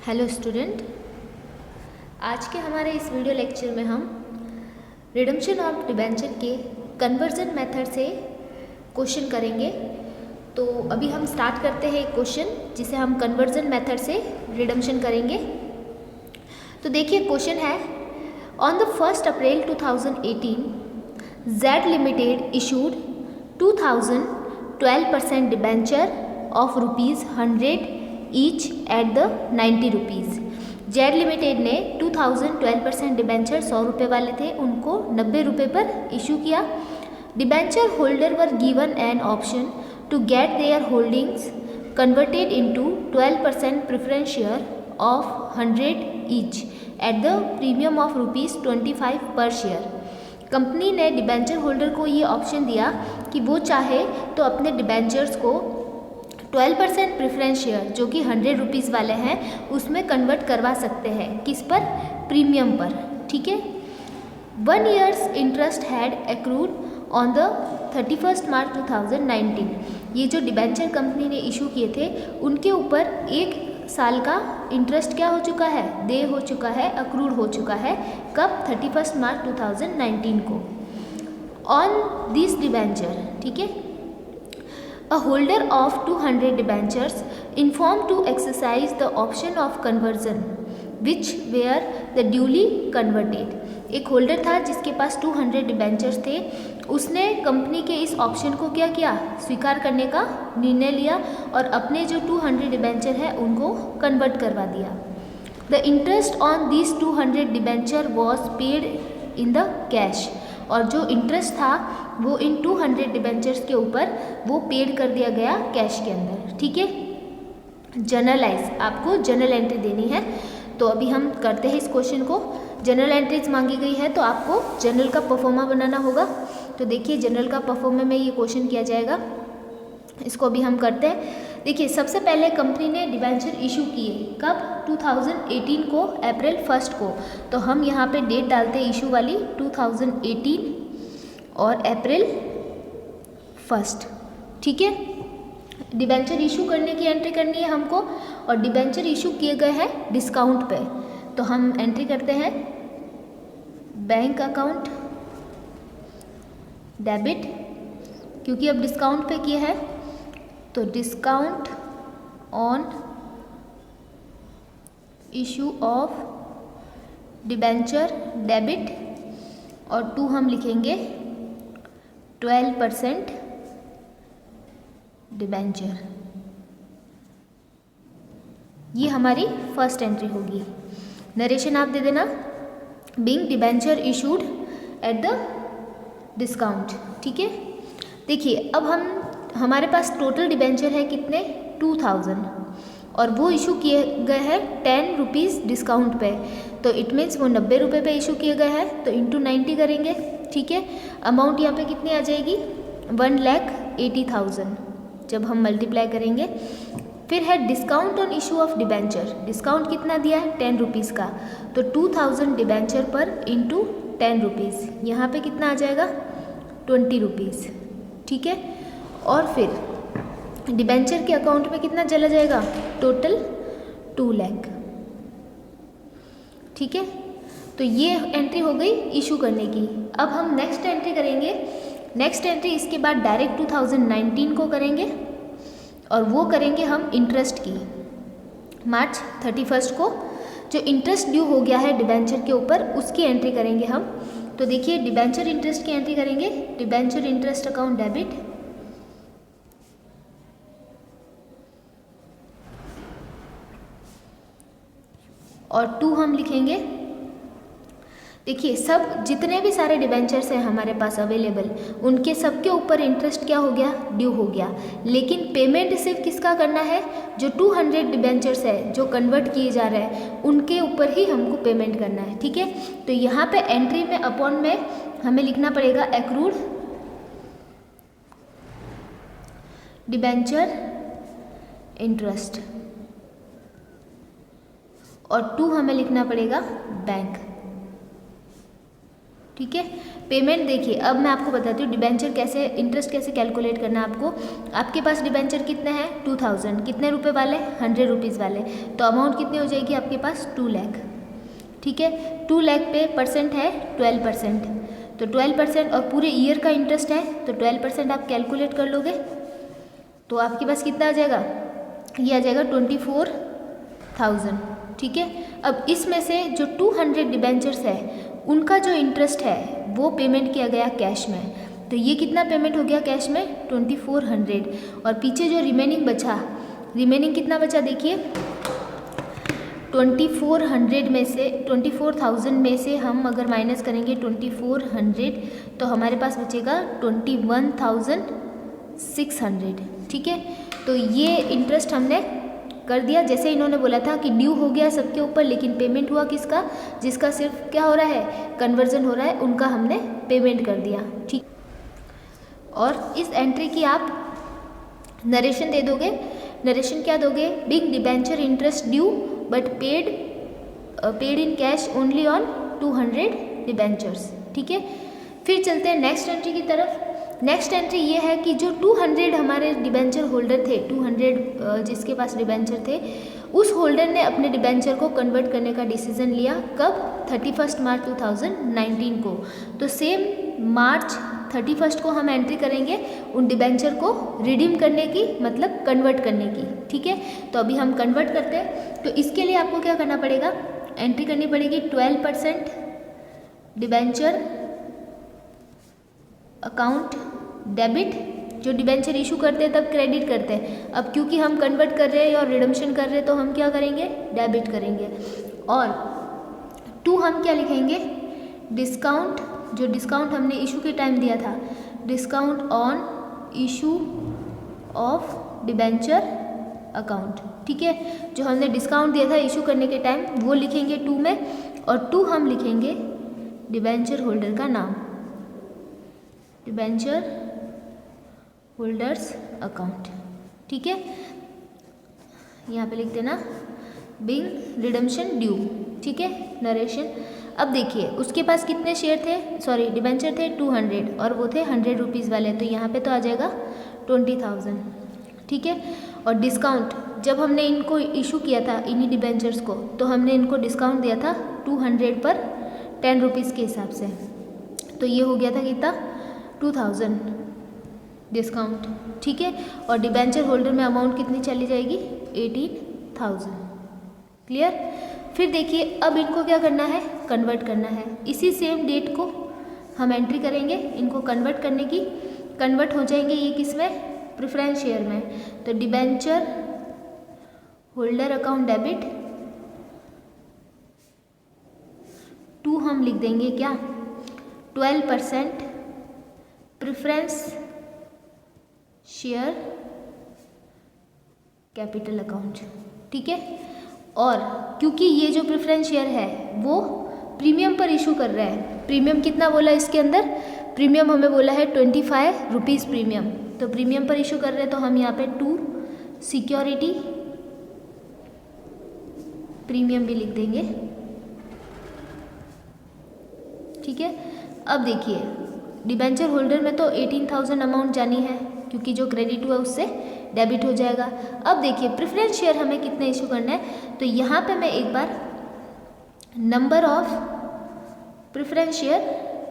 Hello student, आज के हमारे इस वीडियो लेक्चर में हम रिडम्पशन ऑफ डिबेंचर के कन्वर्जन मेथड से क्वेश्चन करेंगे। तो अभी हम स्टार्ट करते हैं एक क्वेश्चन जिसे हम कन्वर्जन मेथड से रिडम्पशन करेंगे। तो देखिए क्वेश्चन है, on the 1 April 2018 Z limited issued 2012% debenture of ₹100 each at the 90 rupees. Z limited ने 2012% डिबेंचर 100 रुपये वाले थे, उनको 90 रुपये पर इशू किया। Debenture holder were given an option to get their holdings converted into 12% preference share of 100 each at the premium of ₹25 per share. Company ने debenture holder को ये ऑप्शन दिया कि वो चाहे तो अपने डिबेंचर्स को 12% प्रेफरेंस शेयर जो कि 100 रुपीज़ वाले हैं उसमें कन्वर्ट करवा सकते हैं। किस पर? प्रीमियम पर। ठीक है। 1 years interest had accrued on the 31 मार्च 2019। ये जो डिबेंचर कंपनी ने इशू किए थे उनके ऊपर 1 साल का इंटरेस्ट क्या हो चुका है? दे हो चुका है, अक्रूड हो चुका है। कब? 31 मार्च 2019 को। ऑन दिस डिबेंचर, ठीक है, a holder of 200 debentures informed to exercise the option of conversion which were the duly converted। एक होल्डर था जिसके पास 200 डिबेंचर्स थे, उसने कंपनी के इस ऑप्शन को क्या किया? स्वीकार करने का निर्णय लिया और अपने जो 200 डिबेंचर है उनको कन्वर्ट करवा दिया। The interest on this 200 debenture was paid in the cash. और जो इंटरेस्ट था वो इन 200 डिबेंचर्स के ऊपर वो पेड कर दिया गया कैश के अंदर। ठीक है। जर्नलाइज, आपको जर्नल एंट्री देनी है। तो अभी हम करते हैं इस क्वेश्चन को। जर्नल एंट्रीज मांगी गई है तो आपको जर्नल का परफॉर्मा बनाना होगा। तो देखिए जर्नल का परफॉर्मा में ये क्वेश्चन किया जाएगा, इसको अभी हम करते हैं। देखिए सबसे पहले कंपनी ने डिबेंचर इशू किए कब? 2018 को, अप्रैल 1 को। तो हम यहाँ पे डेट डालते हैं इशू वाली 2018 और अप्रैल 1। ठीक है। डिबेंचर इशू करने की एंट्री करनी है हमको और डिबेंचर इशू किए गए हैं डिस्काउंट पे। तो हम एंट्री करते हैं बैंक अकाउंट डेबिट, क्योंकि अब डिस्काउंट पे किए हैं तो discount on issue of debenture debit और 2 हम लिखेंगे 12% डिबेंचर। ये हमारी फर्स्ट एंट्री होगी। नरेशन आप दे देना, being debenture issued at the discount. ठीक है। देखिए अब हमारे पास टोटल डिबेंचर है कितने? 2000 और वो इशू किए गए हैं 10 रुपीज़ डिस्काउंट पे। तो इट मीन्स वो 90 रुपये पे इशू किए गए हैं, तो इंटू 90 करेंगे। ठीक है। अमाउंट यहाँ पे कितनी आ जाएगी? 1,80,000 जब हम मल्टीप्लाई करेंगे। फिर है discount on issue of debenture. Discount कितना दिया है? 10 रुपीज़ का। तो 2000 डिबेंचर पर इंटू 10 रुपीज़, यहाँ पे कितना आ जाएगा? 20 रुपीज़। ठीक है। और फिर डिबेंचर के अकाउंट में कितना चला जाएगा? टोटल 2 लाख। ठीक है। तो ये एंट्री हो गई इशू करने की। अब हम नेक्स्ट एंट्री करेंगे। नेक्स्ट एंट्री इसके बाद डायरेक्ट 2019 को करेंगे और वो करेंगे हम इंटरेस्ट की। मार्च 31 को जो इंटरेस्ट ड्यू हो गया है डिबेंचर के ऊपर उसकी एंट्री करेंगे हम। तो देखिए डिबेंचर इंटरेस्ट की एंट्री करेंगे, डिबेंचर इंटरेस्ट अकाउंट डेबिट और 2 हम लिखेंगे। देखिए सब जितने भी सारे डिबेंचर्स हैं हमारे पास अवेलेबल उनके सबके ऊपर इंटरेस्ट क्या हो गया? ड्यू हो गया। लेकिन पेमेंट सिर्फ किसका करना है? जो 200 डिबेंचर्स है जो कन्वर्ट किए जा रहे हैं उनके ऊपर ही हमको पेमेंट करना है। ठीक है। तो यहाँ पे एंट्री में अपॉन में हमें लिखना पड़ेगा एक्रूड डिबेंचर इंटरेस्ट और 2 हमें लिखना पड़ेगा बैंक। ठीक है। पेमेंट देखिए, अब मैं आपको बताती हूँ डिबेंचर कैसे, इंटरेस्ट कैसे कैलकुलेट करना है आपको। आपके पास डिबेंचर कितने हैं 2000, कितने रुपए वाले 100 रुपीज़ वाले, तो अमाउंट कितनी हो जाएगी आपके पास 2 लाख। ठीक है, 2 लाख पे परसेंट है 12%, तो 12% और पूरे ईयर का इंटरेस्ट है तो 12% आप कैलकुलेट कर लोगे तो आपके पास कितना आ जाएगा, ये आ जाएगा 24,000। ठीक है, अब इसमें से जो 200 डिबेंचर्स है उनका जो इंटरेस्ट है वो पेमेंट किया गया कैश में, तो ये कितना पेमेंट हो गया कैश में 2400, और पीछे जो रिमेनिंग बचा, रिमेनिंग कितना बचा देखिए 2400 में से 24,000 में से हम अगर माइनस करेंगे 2400 तो हमारे पास बचेगा 21,600। ठीक है, तो ये इंटरेस्ट हमने कर दिया, जैसे इन्होंने बोला था कि ड्यू हो गया सबके ऊपर, लेकिन पेमेंट हुआ किसका, जिसका सिर्फ क्या हो रहा है कन्वर्जन हो रहा है, उनका हमने पेमेंट कर दिया। ठीक, और इस एंट्री की आप नरेशन दे दोगे। नरेशन क्या दोगे, big debenture interest due but paid in cash only on 200 debentures. ठीक है, फिर चलते हैं नेक्स्ट एंट्री की तरफ। नेक्स्ट एंट्री ये है कि जो 200 हमारे डिबेंचर होल्डर थे, 200 जिसके पास डिबेंचर थे, उस होल्डर ने अपने डिबेंचर को कन्वर्ट करने का डिसीजन लिया कब, 31 मार्च 2019 को। तो सेम मार्च 31 को हम एंट्री करेंगे उन डिबेंचर को रिडीम करने की, मतलब कन्वर्ट करने की। ठीक है, तो अभी हम कन्वर्ट करते हैं, तो इसके लिए आपको क्या करना पड़ेगा, एंट्री करनी पड़ेगी 12% डिबेंचर अकाउंट डेबिट, जो डिबेंचर इशू करते हैं तब क्रेडिट करते हैं, अब क्योंकि हम कन्वर्ट कर रहे हैं और रिडम्पशन कर रहे हैं तो हम क्या करेंगे डेबिट करेंगे। और 2 हम क्या लिखेंगे, डिस्काउंट, जो डिस्काउंट हमने इशू के टाइम दिया था, discount on issue of debenture account. ठीक है, जो हमने डिस्काउंट दिया था इशू करने के टाइम वो लिखेंगे 2 में, और 2 हम लिखेंगे डिबेंचर होल्डर का नाम, डिबेंचर होल्डर्स अकाउंट। ठीक है, यहाँ पे लिख देना बिग रिडम्पशन ड्यू। ठीक है, नरेशन। अब देखिए उसके पास कितने शेयर थे, सॉरी डिबेंचर थे 200 और वो थे 100 रुपीज़ वाले, तो यहाँ पे तो आ जाएगा 20,000। ठीक है, और डिस्काउंट जब हमने इनको इशू किया था इन्हीं डिबेंचर्स को, तो हमने इनको डिस्काउंट दिया था 200 पर 10 रुपीज़ के हिसाब से, तो ये हो गया था कितना 2000 डिस्काउंट। ठीक है, और डिबेंचर होल्डर में अमाउंट कितनी चली जाएगी 18,000। क्लियर। फिर देखिए अब इनको क्या करना है, कन्वर्ट करना है। इसी सेम डेट को हम एंट्री करेंगे इनको कन्वर्ट करने की। कन्वर्ट हो जाएंगे ये किस में, प्रेफरेंस शेयर में। तो डिबेंचर होल्डर अकाउंट डेबिट 2 हम लिख देंगे क्या 12% प्रेफरेंस शेयर कैपिटल अकाउंट। ठीक है, और क्योंकि ये जो प्रेफरेंस शेयर है वो प्रीमियम पर इशू कर रहा है, प्रीमियम कितना बोला इसके अंदर, प्रीमियम हमें बोला है 25 रुपीज़ प्रीमियम, तो प्रीमियम पर इशू कर रहे हैं तो हम यहाँ पे 2 सिक्योरिटी प्रीमियम भी लिख देंगे। ठीक है, अब देखिए डिबेंचर होल्डर में तो 18,000 अमाउंट जानी है क्योंकि जो क्रेडिट हुआ उससे डेबिट हो जाएगा। अब देखिए प्रेफरेंस शेयर हमें कितने इशू करना है, तो यहाँ पे मैं एक बार number of preference share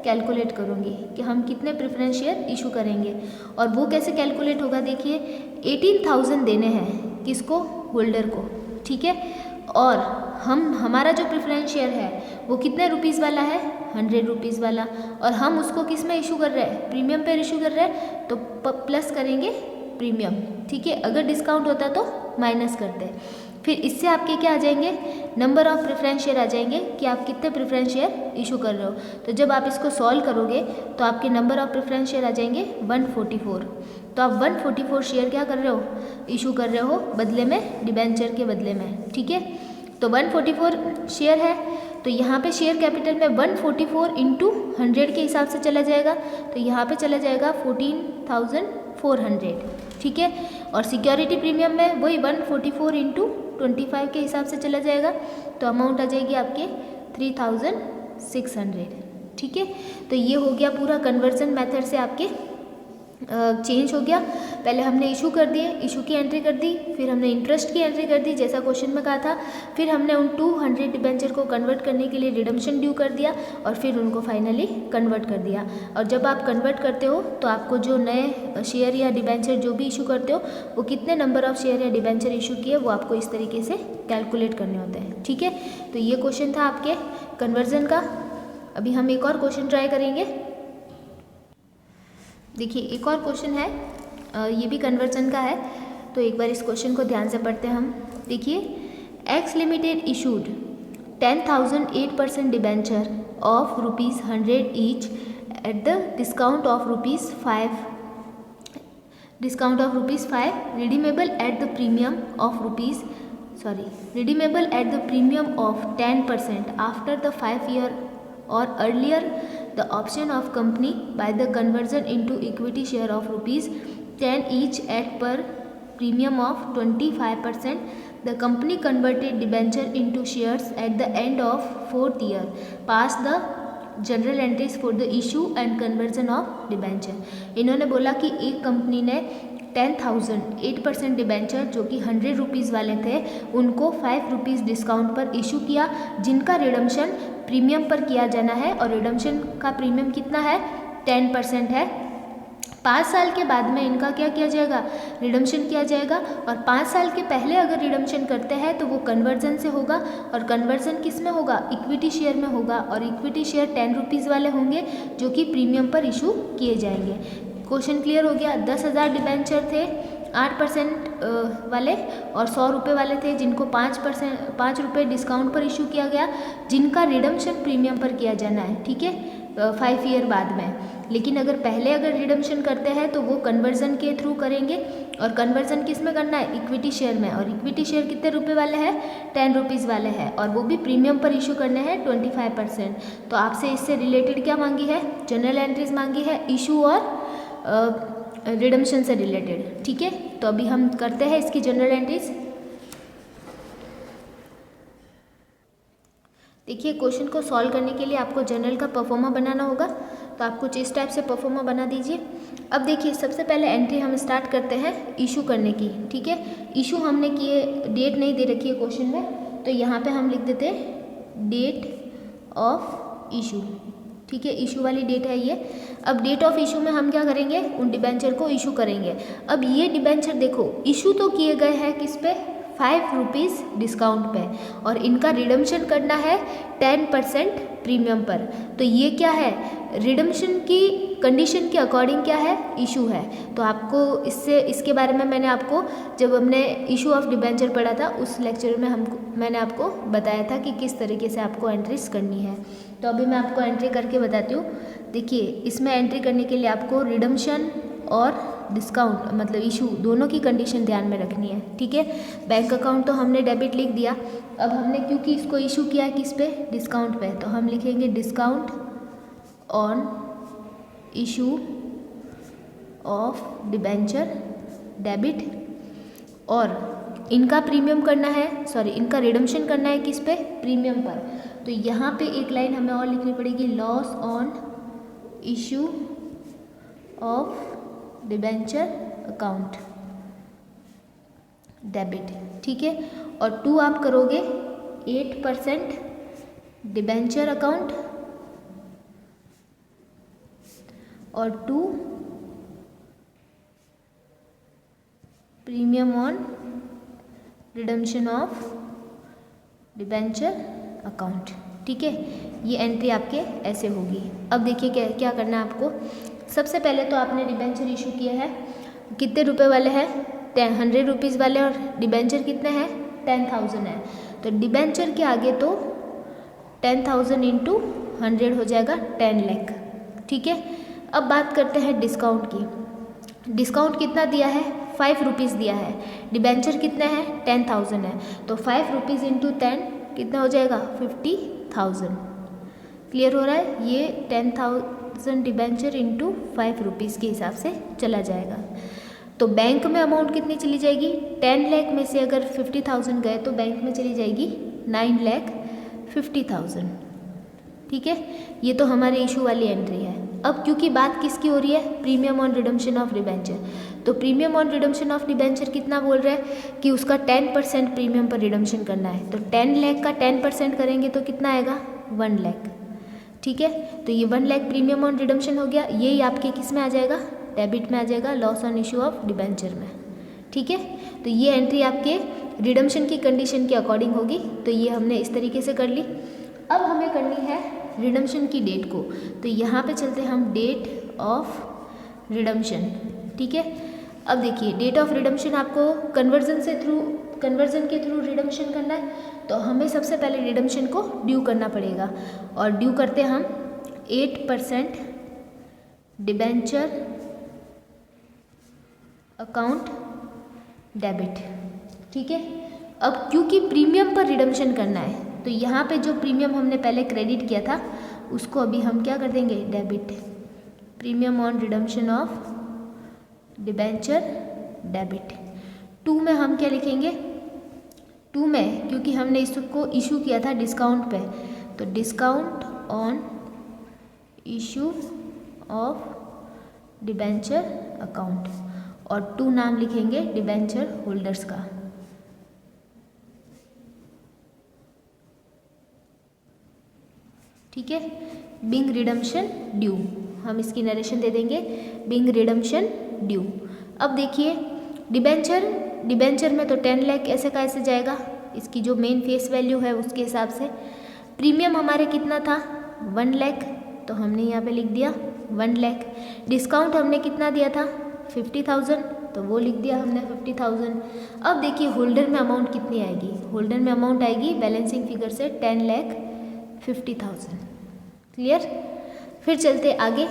calculate करूँगी कि हम कितने प्रेफरेंस शेयर इशू करेंगे। और वो कैसे कैलकुलेट होगा, देखिए 18,000 देने हैं किसको, होल्डर को। ठीक है, और हमारा जो प्रेफरेंस शेयर है वो कितने रुपीज़ वाला है 100 रुपीज़ वाला, और हम उसको किस में इशू कर रहे हैं, प्रीमियम पर इशू कर रहे हैं, तो प्लस करेंगे प्रीमियम। ठीक है, अगर डिस्काउंट होता तो माइनस करते। फिर इससे आपके क्या आ जाएंगे, नंबर ऑफ प्रेफरेंस शेयर आ जाएंगे कि आप कितने प्रेफरेंस शेयर इशू कर रहे हो। तो जब आप इसको सॉल्व करोगे तो आपके नंबर ऑफ प्रेफरेंस शेयर आ जाएंगे 144। तो आप 144 शेयर क्या कर रहे हो, इशू कर रहे हो बदले में, डिबेंचर के बदले में। ठीक है, तो 144 शेयर है तो यहाँ पे शेयर कैपिटल में 144 इंटू 100 के हिसाब से चला जाएगा, तो यहाँ पे चला जाएगा 14,400। ठीक है, और सिक्योरिटी प्रीमियम में वही 144 इंटू 25 के हिसाब से चला जाएगा, तो अमाउंट आ जाएगी आपके 3,600। ठीक है। तो ये हो गया पूरा कन्वर्जन मेथड से आपके चेंज हो गया। पहले हमने इशू कर दिए, इशू की एंट्री कर दी, फिर हमने इंटरेस्ट की एंट्री कर दी जैसा क्वेश्चन में कहा था, फिर हमने उन 200 डिबेंचर को कन्वर्ट करने के लिए रिडम्पशन ड्यू कर दिया और फिर उनको फाइनली कन्वर्ट कर दिया। और जब आप कन्वर्ट करते हो तो आपको जो नए शेयर या डिबेंचर जो भी इशू करते हो वो कितने नंबर ऑफ शेयर या डिबेंचर इशू किए वो आपको इस तरीके से कैलकुलेट करने होते हैं, ठीक है। तो ये क्वेश्चन था आपके कन्वर्जन का। अभी हम एक और क्वेश्चन ट्राई करेंगे। देखिए एक और क्वेश्चन है, ये भी कन्वर्जन का है, तो एक बार इस क्वेश्चन को ध्यान से पढ़ते हैं हम। देखिए, x limited issued 10,008% debenture of ₹100 each at the discount of ₹5 redeemable at the premium of 10% after the 5-year or earlier the option of company by the conversion into equity share of ₹10 each at per premium of 25%. The company converted debenture into shares at the end of 4th year. Pass the general entries for the issue and conversion of debenture. इन्होंने बोला कि एक company ने 10,008% debenture जो कि ₹100 वाले थे उनको ₹5 डिस्काउंट पर इशू किया, जिनका रिडम्पशन प्रीमियम पर किया जाना है और रिडम्पशन का प्रीमियम कितना है 10% है। 5 साल के बाद में इनका क्या किया जाएगा, रिडम्पशन किया जाएगा। और 5 साल के पहले अगर रिडम्पशन करते हैं तो वो कन्वर्जन से होगा, और कन्वर्जन किस में होगा, इक्विटी शेयर में होगा, और इक्विटी शेयर ₹10 वाले होंगे जो कि प्रीमियम पर इशू किए जाएंगे। क्वेश्चन क्लियर हो गया। 10,000 डिबेंचर थे 8% वाले और ₹100 वाले थे जिनको 5 रुपये डिस्काउंट पर इशू किया गया, जिनका रिडम्पशन प्रीमियम पर किया जाना है, ठीक है, 5 ईयर बाद में। लेकिन पहले अगर रिडम्पशन करते हैं तो वो कन्वर्जन के थ्रू करेंगे, और कन्वर्जन किस में करना है, इक्विटी शेयर में। और इक्विटी शेयर कितने रुपए वाले हैं, ₹10 वाले हैं, और वो भी प्रीमियम पर इशू करने हैं 25%। तो आपसे इससे रिलेटेड क्या मांगी है, जनरल एंट्रीज मांगी है, इशू और रिडम्पशन से रिलेटेड, ठीक है। तो अभी हम करते हैं इसकी जनरल एंट्रीज। देखिए, क्वेश्चन को सॉल्व करने के लिए आपको जनरल का परफॉर्मा बनाना होगा, तो आप कुछ इस टाइप से परफॉर्मा बना दीजिए। अब देखिए, सबसे पहले एंट्री हम स्टार्ट करते हैं इशू करने की, ठीक है। इशू हमने किए, डेट नहीं दे रखी है क्वेश्चन में, तो यहाँ पे हम लिख देते हैं डेट ऑफ इशू, ठीक है, इशू वाली डेट है ये। अब डेट ऑफ इशू में हम क्या करेंगे, उन डिबेंचर को इशू करेंगे। अब ये डिबेंचर देखो, इशू तो किए गए हैं किस पे, ₹5 डिस्काउंट पे, और इनका रिडम्पशन करना है 10% प्रीमियम पर। तो ये क्या है, रिडम्पशन की कंडीशन के अकॉर्डिंग क्या है, इशू है। तो आपको इसके बारे में मैंने आपको जब हमने इशू ऑफ डिबेंचर पढ़ा था उस लेक्चर में मैंने आपको बताया था कि किस तरीके से आपको एंट्रीज करनी है। तो अभी मैं आपको एंट्री करके बताती हूँ। देखिए, इसमें एंट्री करने के लिए आपको रिडम्पशन और डिस्काउंट मतलब इशू दोनों की कंडीशन ध्यान में रखनी है, ठीक है। बैंक अकाउंट तो हमने डेबिट लिख दिया। अब हमने क्योंकि इसको इशू किया है किस पे, डिस्काउंट पे, तो हम लिखेंगे discount on issue of debenture debit, और इनका प्रीमियम करना है, इनका रिडम्पशन करना है किस पे, प्रीमियम पर। तो यहाँ पे एक लाइन हमें और लिखनी पड़ेगी, loss on issue of debenture account debit, ठीक है। और 2 आप करोगे 8% डिबेंचर अकाउंट और 2 premium on redemption of debenture account, ठीक है। ये एंट्री आपके ऐसे होगी। अब देखिए क्या करना है आपको। सबसे पहले तो आपने डिबेंचर इशू किया है, कितने रुपए वाले हैं, ₹100 वाले, और डिबेंचर कितने हैं, 10,000 है। तो डिबेंचर के आगे तो 10,000 इंटू 100 हो जाएगा 10 लाख, ठीक है। अब बात करते हैं डिस्काउंट की। डिस्काउंट कितना दिया है, ₹5 दिया है। डिबेंचर कितने हैं, 10,000 है। तो ₹5 इंटू 10 कितना हो जाएगा, 50,000। क्लियर हो रहा है, ये 10,000 डिबेंचर इंटू ₹5 के हिसाब से चला जाएगा। तो बैंक में अमाउंट कितनी चली जाएगी, 10 लाख में से अगर 50,000 गए तो बैंक में चली जाएगी 9,50,000। ठीक है, ये तो हमारे इशू वाली एंट्री है। अब क्योंकि बात किसकी हो रही है, premium on redemption of debenture, तो premium on redemption of debenture कितना बोल रहा है कि उसका 10% प्रीमियम पर रिडम्पशन करना है। तो 10 लाख का 10% करेंगे तो कितना आएगा, 1 लाख। ठीक है, तो ये 1 लाख प्रीमियम ऑन रिडम्पशन हो गया, यही आपके किस में आ जाएगा, डेबिट में आ जाएगा, loss on issue of debenture में। ठीक है, तो ये एंट्री आपके रिडम्पशन की कंडीशन के अकॉर्डिंग होगी। तो ये हमने इस तरीके से कर ली। अब हमें करनी है रिडम्पशन की डेट को, तो यहाँ पे चलते हैं हम डेट ऑफ रिडम्पशन। ठीक है, अब देखिए डेट ऑफ रिडम्पशन आपको कन्वर्जन के थ्रू रिडम्पशन करना है, तो हमें सबसे पहले रिडम्पशन को ड्यू करना पड़ेगा, और ड्यू करते हम 8% डिबेंचर अकाउंट डेबिट। ठीक है, अब क्योंकि प्रीमियम पर रिडम्पशन करना है, तो यहाँ पे जो प्रीमियम हमने पहले क्रेडिट किया था उसको अभी हम क्या कर देंगे, debit. Premium on redemption of debenture debit. 2 में हम क्या लिखेंगे, 2 में क्योंकि हमने इसको इशू किया था डिस्काउंट पे, तो discount on issue of debenture account, और 2 नाम लिखेंगे डिबेंचर होल्डर्स का। ठीक है, बिंग रिडम्पशन ड्यू, हम इसकी नरेशन दे देंगे बिंग रिडम्पशन ड्यू। अब देखिए डिबेंचर में तो 10 लाख ऐसे का ऐसे जाएगा, इसकी जो मेन फेस वैल्यू है उसके हिसाब से। प्रीमियम हमारे कितना था, 1 लाख, तो हमने यहाँ पे लिख दिया 1 लाख। डिस्काउंट हमने कितना दिया था, 50,000, तो वो लिख दिया हमने 50,000। अब देखिए होल्डर में अमाउंट कितनी आएगी, होल्डर में अमाउंट आएगी बैलेंसिंग फिगर से 10,50,000। क्लियर, फिर चलते आगे।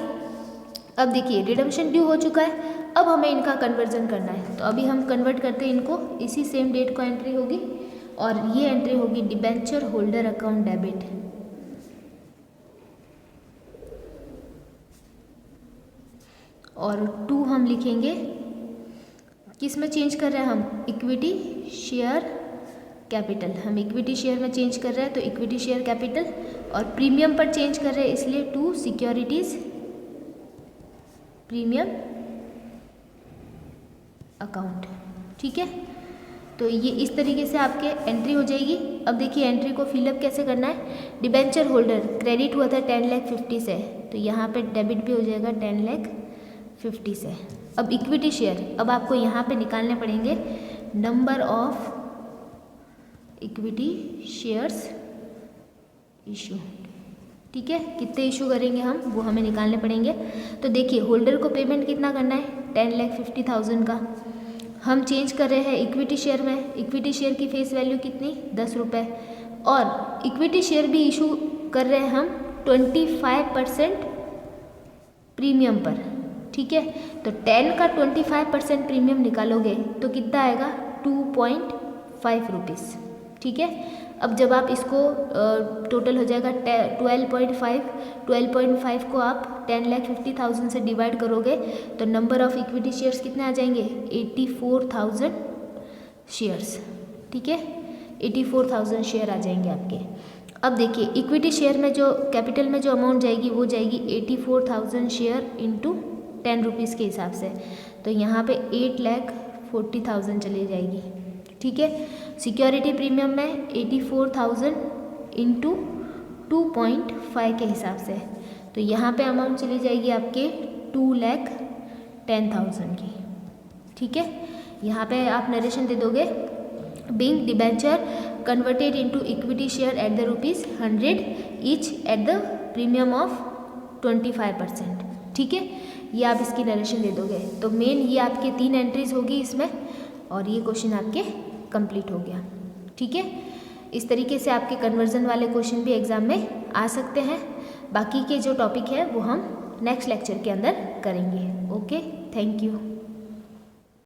अब देखिए रिडम्पशन ड्यू हो चुका है, अब हमें इनका कन्वर्जन करना है, तो अभी हम कन्वर्ट करते हैं इनको, इसी सेम डेट को एंट्री होगी, और ये एंट्री होगी डिबेंचर होल्डर अकाउंट डेबिट। और 2 हम लिखेंगे, किस में चेंज कर रहे हैं हम, इक्विटी शेयर कैपिटल, हम इक्विटी शेयर में चेंज कर रहे हैं तो इक्विटी शेयर कैपिटल, और प्रीमियम पर चेंज कर रहे हैं इसलिए 2 सिक्योरिटीज प्रीमियम अकाउंट। ठीक है, तो ये इस तरीके से आपके एंट्री हो जाएगी। अब देखिए एंट्री को फिलअप कैसे करना है, डिबेंचर होल्डर क्रेडिट हुआ था 10,50,000 से, तो यहाँ पे डेबिट भी हो जाएगा 10,50,000 से। अब इक्विटी शेयर, अब आपको यहाँ पे निकालने पड़ेंगे number of equity shares issue. ठीक है, कितने इशू करेंगे हम वो हमें निकालने पड़ेंगे। तो देखिए होल्डर को पेमेंट कितना करना है, 10,50,000 का, हम चेंज कर रहे हैं इक्विटी शेयर में। इक्विटी शेयर की फेस वैल्यू कितनी, 10 रुपये, और इक्विटी शेयर भी इशू कर रहे हैं हम 25% प्रीमियम पर। ठीक है, तो 10 का 25% प्रीमियम निकालोगे तो कितना आएगा, 2.5 रुपीज़। ठीक है, अब जब आप इसको टोटल हो जाएगा 12.5 को आप 10,50,000 से डिवाइड करोगे तो नंबर ऑफ इक्विटी शेयर्स कितने आ जाएंगे, 84,000 शेयर्स। ठीक है, 84,000 शेयर आ जाएंगे आपके। अब देखिए इक्विटी शेयर में जो कैपिटल में जो अमाउंट जाएगी वो जाएगी 84,000 शेयर इंटू 10 रुपीज़ के हिसाब से, तो यहाँ पे 8,40,000 चली जाएगी। ठीक है, सिक्योरिटी प्रीमियम में 84,000 इंटू 2.5 के हिसाब से, तो यहाँ पे अमाउंट चली जाएगी आपके 2,10,000 की। ठीक है, यहाँ पे आप नरेशन दे दोगे being debenture converted into equity share at the ₹100 each at the premium of 25%। ठीक है, ये आप इसकी नरेशन दे दोगे तो मेन ये आपके 3 एंट्रीज होगी इसमें, और ये क्वेश्चन आपके कंप्लीट हो गया। ठीक है, इस तरीके से आपके कन्वर्जन वाले क्वेश्चन भी एग्जाम में आ सकते हैं। बाकी के जो टॉपिक है वो हम नेक्स्ट लेक्चर के अंदर करेंगे। Okay, thank you.